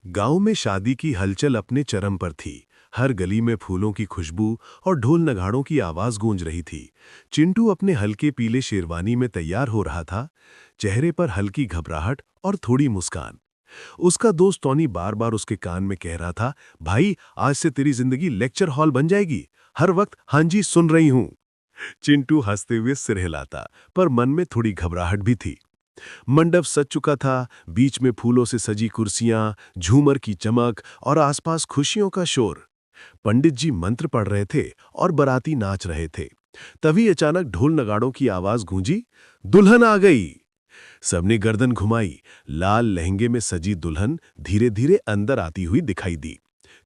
गांव में शादी की हलचल अपने चरम पर थी। हर गली में फूलों की खुशबू और ढोल नगाड़ों की आवाज गूंज रही थी। चिंटू अपने हल्के पीले शेरवानी में तैयार हो रहा था, चेहरे पर हल्की घबराहट और थोड़ी मुस्कान। उसका दोस्त टॉनी बार बार उसके कान में कह रहा था, भाई आज से तेरी जिंदगी लेक्चर हॉल बन जाएगी, हर वक्त हाँ जी सुन रही हूं। चिंटू हंसते हुए सिर हिलाता, पर मन में थोड़ी घबराहट भी थी। मंडप सज चुका था, बीच में फूलों से सजी कुर्सियां, झूमर की चमक और आसपास खुशियों का शोर। पंडित जी मंत्र पढ़ रहे थे और बाराती नाच रहे थे। तभी अचानक ढोल नगाड़ों की आवाज गूंजी, दुल्हन आ गई। सबने गर्दन घुमाई। लाल लहंगे में सजी दुल्हन धीरे धीरे अंदर आती हुई दिखाई दी।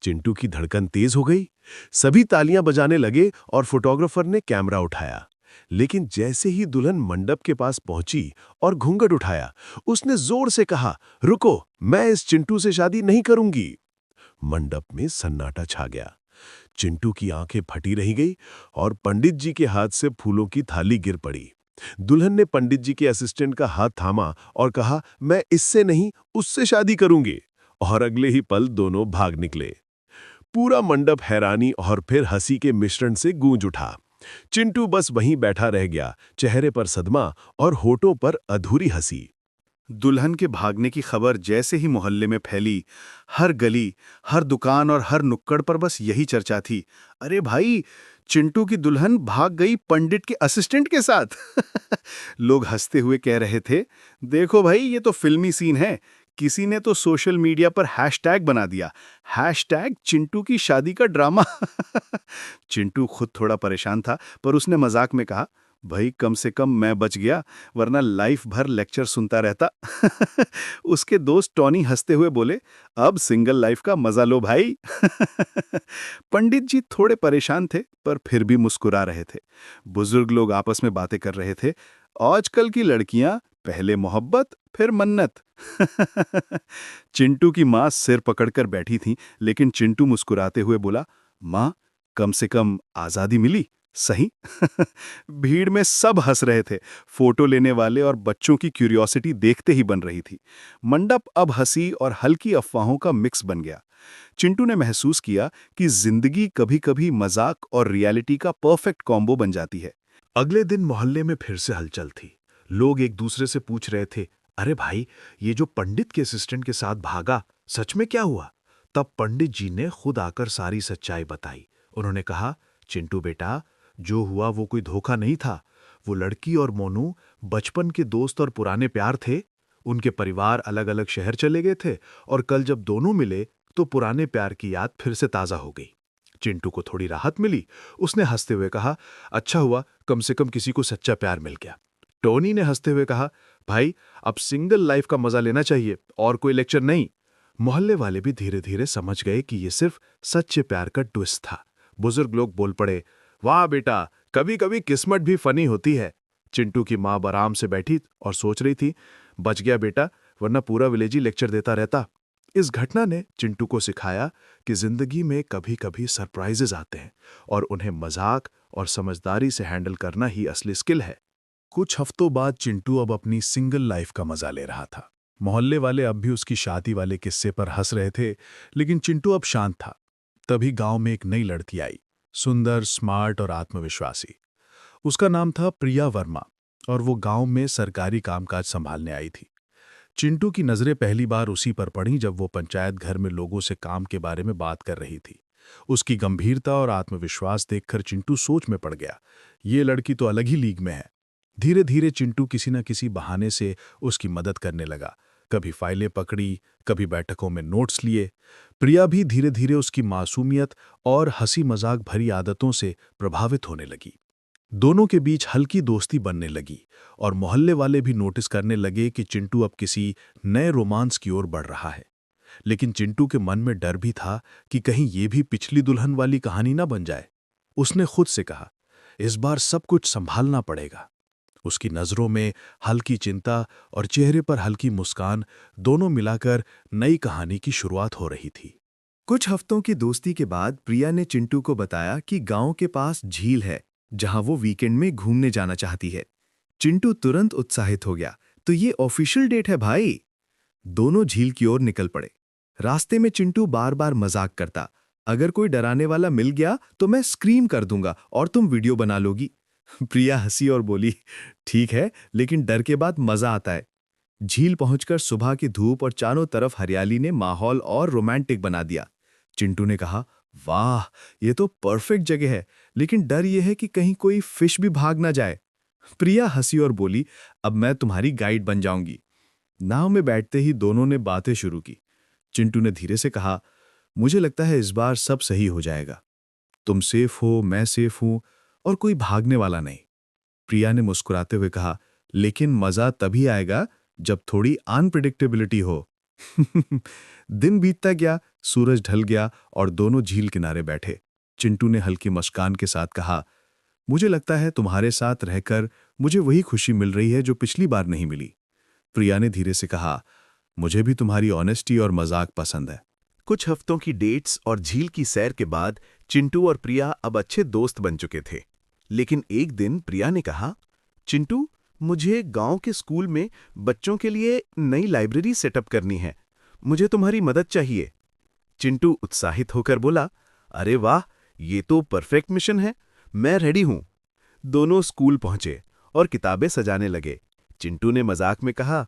चिंटू की धड़कन तेज हो गई। सभी तालियां बजाने लगे और फोटोग्राफर ने कैमरा उठाया। लेकिन जैसे ही दुल्हन मंडप के पास पहुंची और घूंघट उठाया, उसने जोर से कहा, रुको, मैं इस चिंटू से शादी नहीं करूंगी। मंडप में सन्नाटा छा गया। चिंटू की आंखें फटी रह गई और पंडित जी के हाथ से फूलों की थाली गिर पड़ी। दुल्हन ने पंडित जी के असिस्टेंट का हाथ थामा और कहा, मैं इससे नहीं उससे शादी करूंगी। और अगले ही पल दोनों भाग निकले। पूरा मंडप हैरानी और फिर हंसी के मिश्रण से गूंज उठा। चिंटू बस वहीं बैठा रह गया, चेहरे पर सदमा और होठों पर अधूरी हंसी। दुल्हन के भागने की खबर जैसे ही मोहल्ले में फैली, हर गली, हर दुकान और हर नुक्कड़ पर बस यही चर्चा थी। अरे भाई, चिंटू की दुल्हन भाग गई पंडित के असिस्टेंट के साथ। लोग हंसते हुए कह रहे थे, देखो भाई, ये तो फिल्मी सीन है। किसी ने तो सोशल मीडिया पर हैशटैग बना दिया, हैशटैग चिंटू की शादी का ड्रामा। चिंटू खुद थोड़ा परेशान था, पर उसने मजाक में कहा, भाई कम से कम मैं बच गया, वरना लाइफ भर लेक्चर सुनता रहता। उसके दोस्त टॉनी हंसते हुए बोले, अब सिंगल लाइफ का मजा लो भाई। पंडित जी थोड़े परेशान थे, पर फिर भी मुस्कुरा रहे थे। बुजुर्ग लोग आपस में बातें कर रहे थे, आजकल की लड़कियां पहले मोहब्बत फिर मन्नत। चिंटू की मां सिर पकड़कर बैठी थी, लेकिन चिंटू मुस्कुराते हुए बोला, मां, कम से कम आजादी मिली, सही। भीड़ में सब हंस रहे थे। फोटो लेने वाले और बच्चों की क्यूरियोसिटी देखते ही बन रही थी। मंडप अब हंसी और हल्की अफवाहों का मिक्स बन गया। चिंटू ने महसूस किया कि जिंदगी कभी-कभी मजाक और रियलिटी का परफेक्ट कॉम्बो बन जाती है। अगले दिन मोहल्ले में फिर से हलचल थी। लोग एक दूसरे से पूछ रहे थे, अरे भाई, ये जो पंडित के असिस्टेंट के साथ भागा, सच में क्या हुआ? तब पंडित जी ने खुद आकर सारी सच्चाई बताई। उन्होंने कहा, चिंटू बेटा, जो हुआ वो कोई धोखा नहीं था। वो लड़की और मोनू बचपन के दोस्त और पुराने प्यार थे। उनके परिवार अलग अलग शहर चले गए थे और कल जब दोनों मिले तो पुराने प्यार की याद फिर से ताजा हो गई। चिंटू को थोड़ी राहत मिली। उसने हंसते हुए कहा, अच्छा हुआ, कम से कम किसी को सच्चा प्यार मिल गया। टोनी ने हंसते हुए कहा, भाई अब सिंगल लाइफ का मजा लेना चाहिए और कोई लेक्चर नहीं। मोहल्ले वाले भी धीरे धीरे समझ गए कि ये सिर्फ सच्चे प्यार का ट्विस्ट था। बुजुर्ग लोग बोल पड़े, वाह बेटा, कभी कभी किस्मत भी फनी होती है। चिंटू की मां आराम से बैठी और सोच रही थी, बच गया बेटा, वरना पूरा विलेज ही लेक्चर देता रहता। इस घटना ने चिंटू को सिखाया कि जिंदगी में कभी कभी सरप्राइजेज आते हैं और उन्हें मजाक और समझदारी से हैंडल करना ही असली स्किल है। कुछ हफ्तों बाद चिंटू अब अपनी सिंगल लाइफ का मजा ले रहा था। मोहल्ले वाले अब भी उसकी शादी वाले किस्से पर हंस रहे थे, लेकिन चिंटू अब शांत था। तभी गांव में एक नई लड़की आई, सुंदर, स्मार्ट और आत्मविश्वासी। उसका नाम था प्रिया वर्मा और वो गांव में सरकारी कामकाज संभालने आई थी। चिंटू की नजरें पहली बार उसी पर पड़ीं जब वो पंचायत घर में लोगों से काम के बारे में बात कर रही थी। उसकी गंभीरता और आत्मविश्वास देखकर चिंटू सोच में पड़ गया, ये लड़की तो अलग ही लीग में है। धीरे धीरे चिंटू किसी न किसी बहाने से उसकी मदद करने लगा। कभी फाइलें पकड़ी, कभी बैठकों में नोट्स लिए। प्रिया भी धीरे धीरे उसकी मासूमियत और हंसी मजाक भरी आदतों से प्रभावित होने लगी। दोनों के बीच हल्की दोस्ती बनने लगी और मोहल्ले वाले भी नोटिस करने लगे कि चिंटू अब किसी नए रोमांस की ओर बढ़ रहा है। लेकिन चिंटू के मन में डर भी था कि कहीं ये भी पिछली दुल्हन वाली कहानी ना बन जाए। उसने खुद से कहा, इस बार सब कुछ संभालना पड़ेगा। उसकी नजरों में हल्की चिंता और चेहरे पर हल्की मुस्कान, दोनों मिलाकर नई कहानी की शुरुआत हो रही थी। कुछ हफ्तों की दोस्ती के बाद प्रिया ने चिंटू को बताया कि गांव के पास झील है, जहां वो वीकेंड में घूमने जाना चाहती है। चिंटू तुरंत उत्साहित हो गया, तो ये ऑफिशियल डेट है भाई। दोनों झील की ओर निकल पड़े। रास्ते में चिंटू बार बार मजाक करता, अगर कोई डराने वाला मिल गया तो मैं स्क्रीम कर दूंगा और तुम वीडियो बना लोगी। प्रिया हंसी और बोली, ठीक है, लेकिन डर के बाद मजा आता है। झील पहुंचकर सुबह की धूप और चारों तरफ हरियाली ने माहौल और रोमांटिक बना दिया। चिंटू ने कहा, वाह, ये तो परफेक्ट जगह है, लेकिन डर यह है कि कहीं कोई फिश भी भाग ना जाए। प्रिया हंसी और बोली, अब मैं तुम्हारी गाइड बन जाऊंगी। नाव में बैठते ही दोनों ने बातें शुरू की। चिंटू ने धीरे से कहा, मुझे लगता है इस बार सब सही हो जाएगा। तुम सेफ हो, मैं सेफ हूं और कोई भागने वाला नहीं। प्रिया ने मुस्कुराते हुए कहा, लेकिन मजा तभी आएगा जब थोड़ी अनप्रिडिक्टेबिलिटी हो। दिन बीतता गया, सूरज ढल गया और दोनों झील किनारे बैठे। चिंटू ने हल्की मुस्कान के साथ कहा, मुझे लगता है तुम्हारे साथ रहकर मुझे वही खुशी मिल रही है जो पिछली बार नहीं मिली। प्रिया ने धीरे से कहा, मुझे भी तुम्हारी ऑनेस्टी और मजाक पसंद है। कुछ हफ्तों की डेट्स और झील की सैर के बाद चिंटू और प्रिया अब अच्छे दोस्त बन चुके थे। लेकिन एक दिन प्रिया ने कहा, चिंटू, मुझे गांव के स्कूल में बच्चों के लिए नई लाइब्रेरी सेटअप करनी है। मुझे तुम्हारी मदद चाहिए। चिंटू उत्साहित होकर बोला, अरे वाह, ये तो परफेक्ट मिशन है, मैं रेडी हूं। दोनों स्कूल पहुंचे और किताबें सजाने लगे। चिंटू ने मजाक में कहा,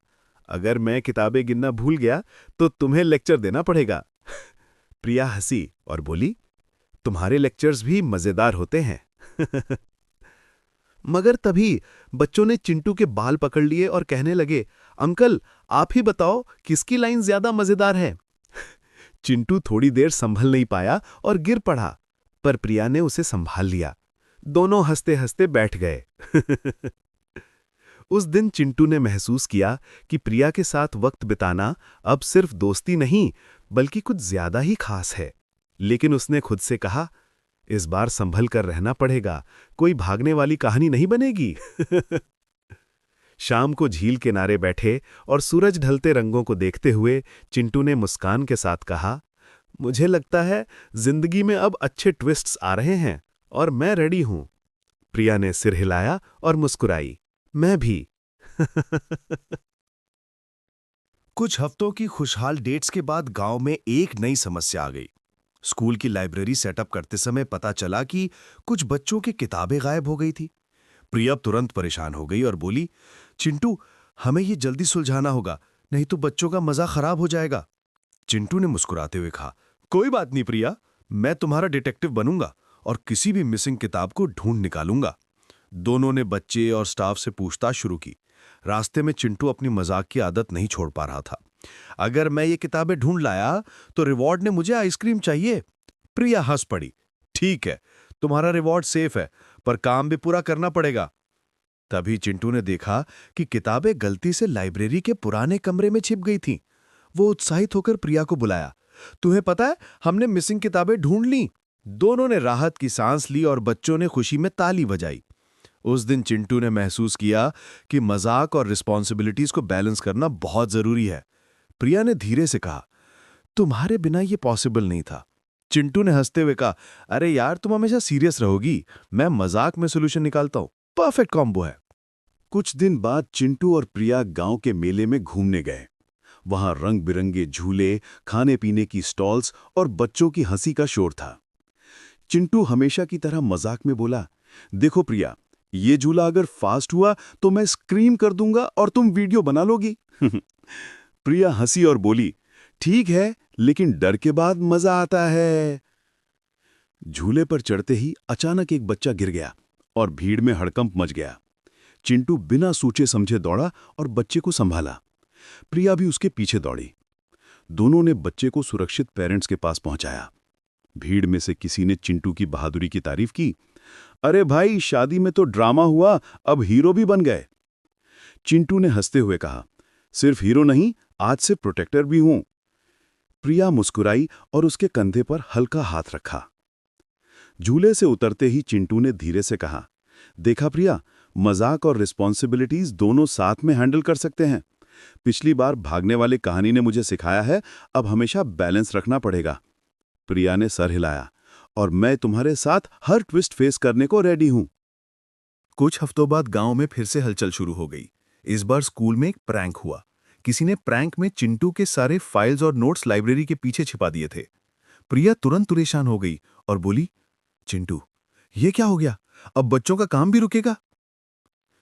अगर मैं किताबें गिनना भूल गया तो तुम्हें लेक्चर देना पड़ेगा। प्रिया हंसी और बोली, तुम्हारे लेक्चर्स भी मजेदार होते हैं। मगर तभी बच्चों ने चिंटू के बाल पकड़ लिए और कहने लगे, अंकल, आप ही बताओ किसकी लाइन ज्यादा मजेदार है। चिंटू थोड़ी देर संभल नहीं पाया और गिर पड़ा, पर प्रिया ने उसे संभाल लिया। दोनों हंसते हंसते बैठ गए। उस दिन चिंटू ने महसूस किया कि प्रिया के साथ वक्त बिताना अब सिर्फ दोस्ती नहीं, बल्कि कुछ ज्यादा ही खास है। लेकिन उसने खुद से कहा, इस बार संभल कर रहना पड़ेगा, कोई भागने वाली कहानी नहीं बनेगी। शाम को झील किनारे बैठे और सूरज ढलते रंगों को देखते हुए चिंटू ने मुस्कान के साथ कहा, मुझे लगता है जिंदगी में अब अच्छे ट्विस्ट्स आ रहे हैं और मैं रेडी हूं। प्रिया ने सिर हिलाया और मुस्कुराई, मैं भी। कुछ हफ्तों की खुशहाल डेट्स के बाद गांव में एक नई समस्या आ गई। स्कूल की लाइब्रेरी सेटअप करते समय पता चला कि कुछ बच्चों की किताबें गायब हो गई थी। प्रिया तुरंत परेशान हो गई और बोली, चिंटू, हमें ये जल्दी सुलझाना होगा, नहीं तो बच्चों का मजा खराब हो जाएगा। चिंटू ने मुस्कुराते हुए कहा, कोई बात नहीं प्रिया, मैं तुम्हारा डिटेक्टिव बनूंगा और किसी भी मिसिंग किताब को ढूंढ निकालूंगा। दोनों ने बच्चे और स्टाफ से पूछताछ शुरू की। रास्ते में चिंटू अपनी मजाक की आदत नहीं छोड़ पा रहा था। अगर मैं ये किताबें ढूंढ लाया तो रिवॉर्ड ने मुझे आइसक्रीम चाहिए। प्रिया हंस पड़ी, ठीक है, तुम्हारा रिवॉर्ड सेफ है, पर काम भी पूरा करना पड़ेगा। तभी चिंटू ने देखा कि किताबें गलती से लाइब्रेरी के पुराने कमरे में छिप गई थीं। वो उत्साहित होकर प्रिया को बुलाया, तुम्हें पता है, हमने मिसिंग किताबें ढूंढ ली। दोनों ने राहत की सांस ली और बच्चों ने खुशी में ताली बजाई। उस दिन चिंटू ने महसूस किया कि मजाक और रिस्पॉन्सिबिलिटीज को बैलेंस करना बहुत जरूरी है। प्रिया ने धीरे से कहा, तुम्हारे बिना यह पॉसिबल नहीं था। चिंटू ने हंसते हुए कहा, अरे यार, तुम हमेशा सीरियस रहोगी, मैं मजाक में सोल्यूशन निकालता हूं, परफेक्ट कॉम्बो है। कुछ दिन बाद चिंटू और प्रिया गांव के मेले में घूमने गए। वहां रंग बिरंगे झूले, खाने पीने की स्टॉल्स और बच्चों की हंसी का शोर था। चिंटू हमेशा की तरह मजाक में बोला, देखो प्रिया, ये झूला अगर फास्ट हुआ तो मैं स्क्रीम कर दूंगा और तुम वीडियो बना लोगी। प्रिया हंसी और बोली, ठीक है, लेकिन डर के बाद मजा आता है। झूले पर चढ़ते ही अचानक एक बच्चा गिर गया और भीड़ में हड़कंप मच गया। चिंटू बिना सोचे समझे दौड़ा और बच्चे को संभाला। प्रिया भी उसके पीछे दौड़ी। दोनों ने बच्चे को सुरक्षित पेरेंट्स के पास पहुंचाया। भीड़ में से किसी ने चिंटू की बहादुरी की तारीफ की, अरे भाई, शादी में तो ड्रामा हुआ, अब हीरो भी बन गए। चिंटू ने हंसते हुए कहा, सिर्फ हीरो नहीं, आज से प्रोटेक्टर भी हूं। प्रिया मुस्कुराई और उसके कंधे पर हल्का हाथ रखा। झूले से उतरते ही चिंटू ने धीरे से कहा, देखा प्रिया, मजाक और रिस्पॉन्सिबिलिटीज दोनों साथ में हैंडल कर सकते हैं। पिछली बार भागने वाली कहानी ने मुझे सिखाया है, अब हमेशा बैलेंस रखना पड़ेगा। प्रिया ने सर हिलाया, और मैं तुम्हारे साथ हर ट्विस्ट फेस करने को रेडी हूं। कुछ हफ्तों बाद गांव में फिर से हलचल शुरू हो गई। इस बार स्कूल में एक प्रैंक हुआ। किसी ने प्रैंक में चिंटू के सारे फाइल्स और नोट्स लाइब्रेरी के पीछे छिपा दिए थे। प्रिया तुरंत परेशान हो गई और बोली, चिंटू, ये क्या हो गया? अब बच्चों का काम भी रुकेगा?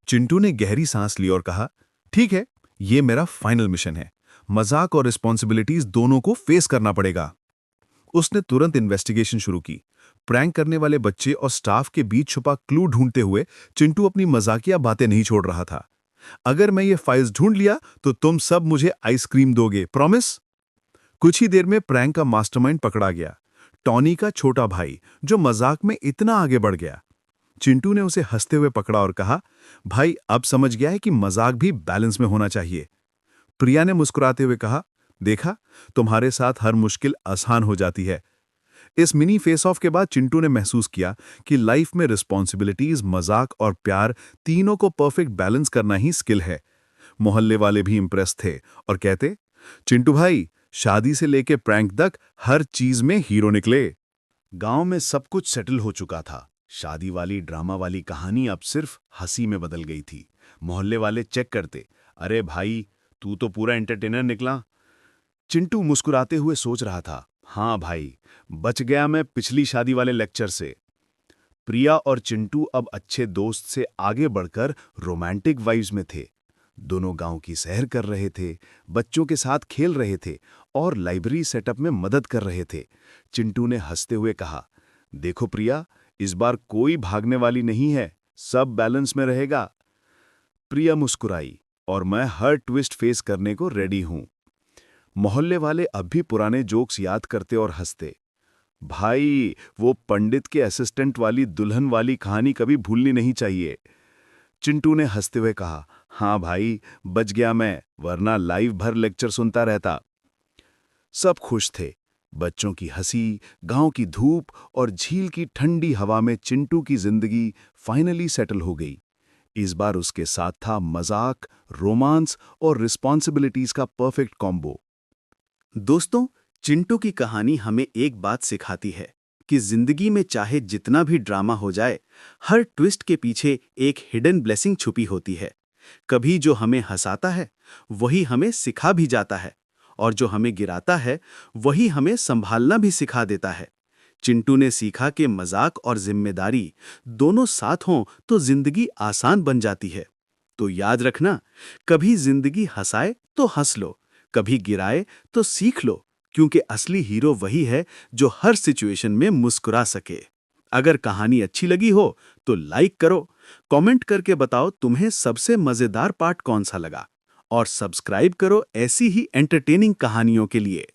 चिंटू ने गहरी सांस ली और कहा, ठीक है, ये मेरा फाइनल मिशन है। मजाक और रिस्पॉन्सिबिलिटीज दोनों को फेस करना पड़ेगा। उसने तुरंत इन्वेस्टिगेशन शुरू की। प्रैंक करने वाले बच्चे और स्टाफ के बीच छुपा क्लू ढूंढते हुए चिंटू अपनी मजाकिया बातें नहीं छोड़ रहा था। अगर मैं ये फाइल्स ढूंढ लिया तो तुम सब मुझे आइसक्रीम दोगे, प्रॉमिस? कुछ ही देर में प्रैंक का मास्टरमाइंड पकड़ा गया, टॉनी का छोटा भाई, जो मजाक में इतना आगे बढ़ गया। चिंटू ने उसे हंसते हुए पकड़ा और कहा, भाई अब समझ गया है कि मजाक भी बैलेंस में होना चाहिए। प्रिया ने मुस्कुराते हुए कहा, देखा, तुम्हारे साथ हर मुश्किल आसान हो जाती है। इस मिनी फेस ऑफ के बाद चिंटू ने महसूस किया कि लाइफ में रिस्पॉन्सिबिलिटीज, मजाक और प्यार तीनों को परफेक्ट बैलेंस करना ही स्किल है। मोहल्ले वाले भी इंप्रेस थे और कहते, चिंटू भाई, शादी से लेके प्रैंक तक हर चीज में हीरो निकले। गांव में सब कुछ सेटल हो चुका था। शादी वाली ड्रामा वाली कहानी अब सिर्फ हंसी में बदल गई थी। मोहल्ले वाले चेक करते, अरे भाई, तू तो पूरा एंटरटेनर निकला। चिंटू मुस्कुराते हुए सोच रहा था, हाँ भाई, बच गया मैं पिछली शादी वाले लेक्चर से। प्रिया और चिंटू अब अच्छे दोस्त से आगे बढ़कर रोमांटिक वाइब्स में थे। दोनों गांव की सैर कर रहे थे, बच्चों के साथ खेल रहे थे और लाइब्रेरी सेटअप में मदद कर रहे थे। चिंटू ने हंसते हुए कहा, देखो प्रिया, इस बार कोई भागने वाली नहीं है, सब बैलेंस में रहेगा। प्रिया मुस्कुराई, और मैं हर ट्विस्ट फेस करने को रेडी हूं। मोहल्ले वाले अब भी पुराने जोक्स याद करते और हंसते। भाई, वो पंडित के असिस्टेंट वाली दुल्हन वाली कहानी कभी भूलनी नहीं चाहिए। चिंटू ने हंसते हुए कहा, हाँ भाई, बच गया मैं, वरना लाइव भर लेक्चर सुनता रहता। सब खुश थे। बच्चों की हंसी, गांव की धूप और झील की ठंडी हवा में चिंटू की जिंदगी फाइनली सेटल हो गई। इस बार उसके साथ था मजाक, रोमांस और रिस्पॉन्सिबिलिटीज का परफेक्ट कॉम्बो। दोस्तों, चिंटू की कहानी हमें एक बात सिखाती है कि जिंदगी में चाहे जितना भी ड्रामा हो जाए, हर ट्विस्ट के पीछे एक हिडन ब्लेसिंग छुपी होती है। कभी जो हमें हंसाता है वही हमें सिखा भी जाता है, और जो हमें गिराता है वही हमें संभालना भी सिखा देता है। चिंटू ने सीखा कि मजाक और जिम्मेदारी दोनों साथ हों तो जिंदगी आसान बन जाती है। तो याद रखना, कभी जिंदगी हंसाए तो हंस लो, कभी गिराए तो सीख लो, क्योंकि असली हीरो वही है जो हर सिचुएशन में मुस्कुरा सके। अगर कहानी अच्छी लगी हो तो लाइक करो, कमेंट करके बताओ तुम्हें सबसे मजेदार पार्ट कौन सा लगा, और सब्सक्राइब करो ऐसी ही एंटरटेनिंग कहानियों के लिए।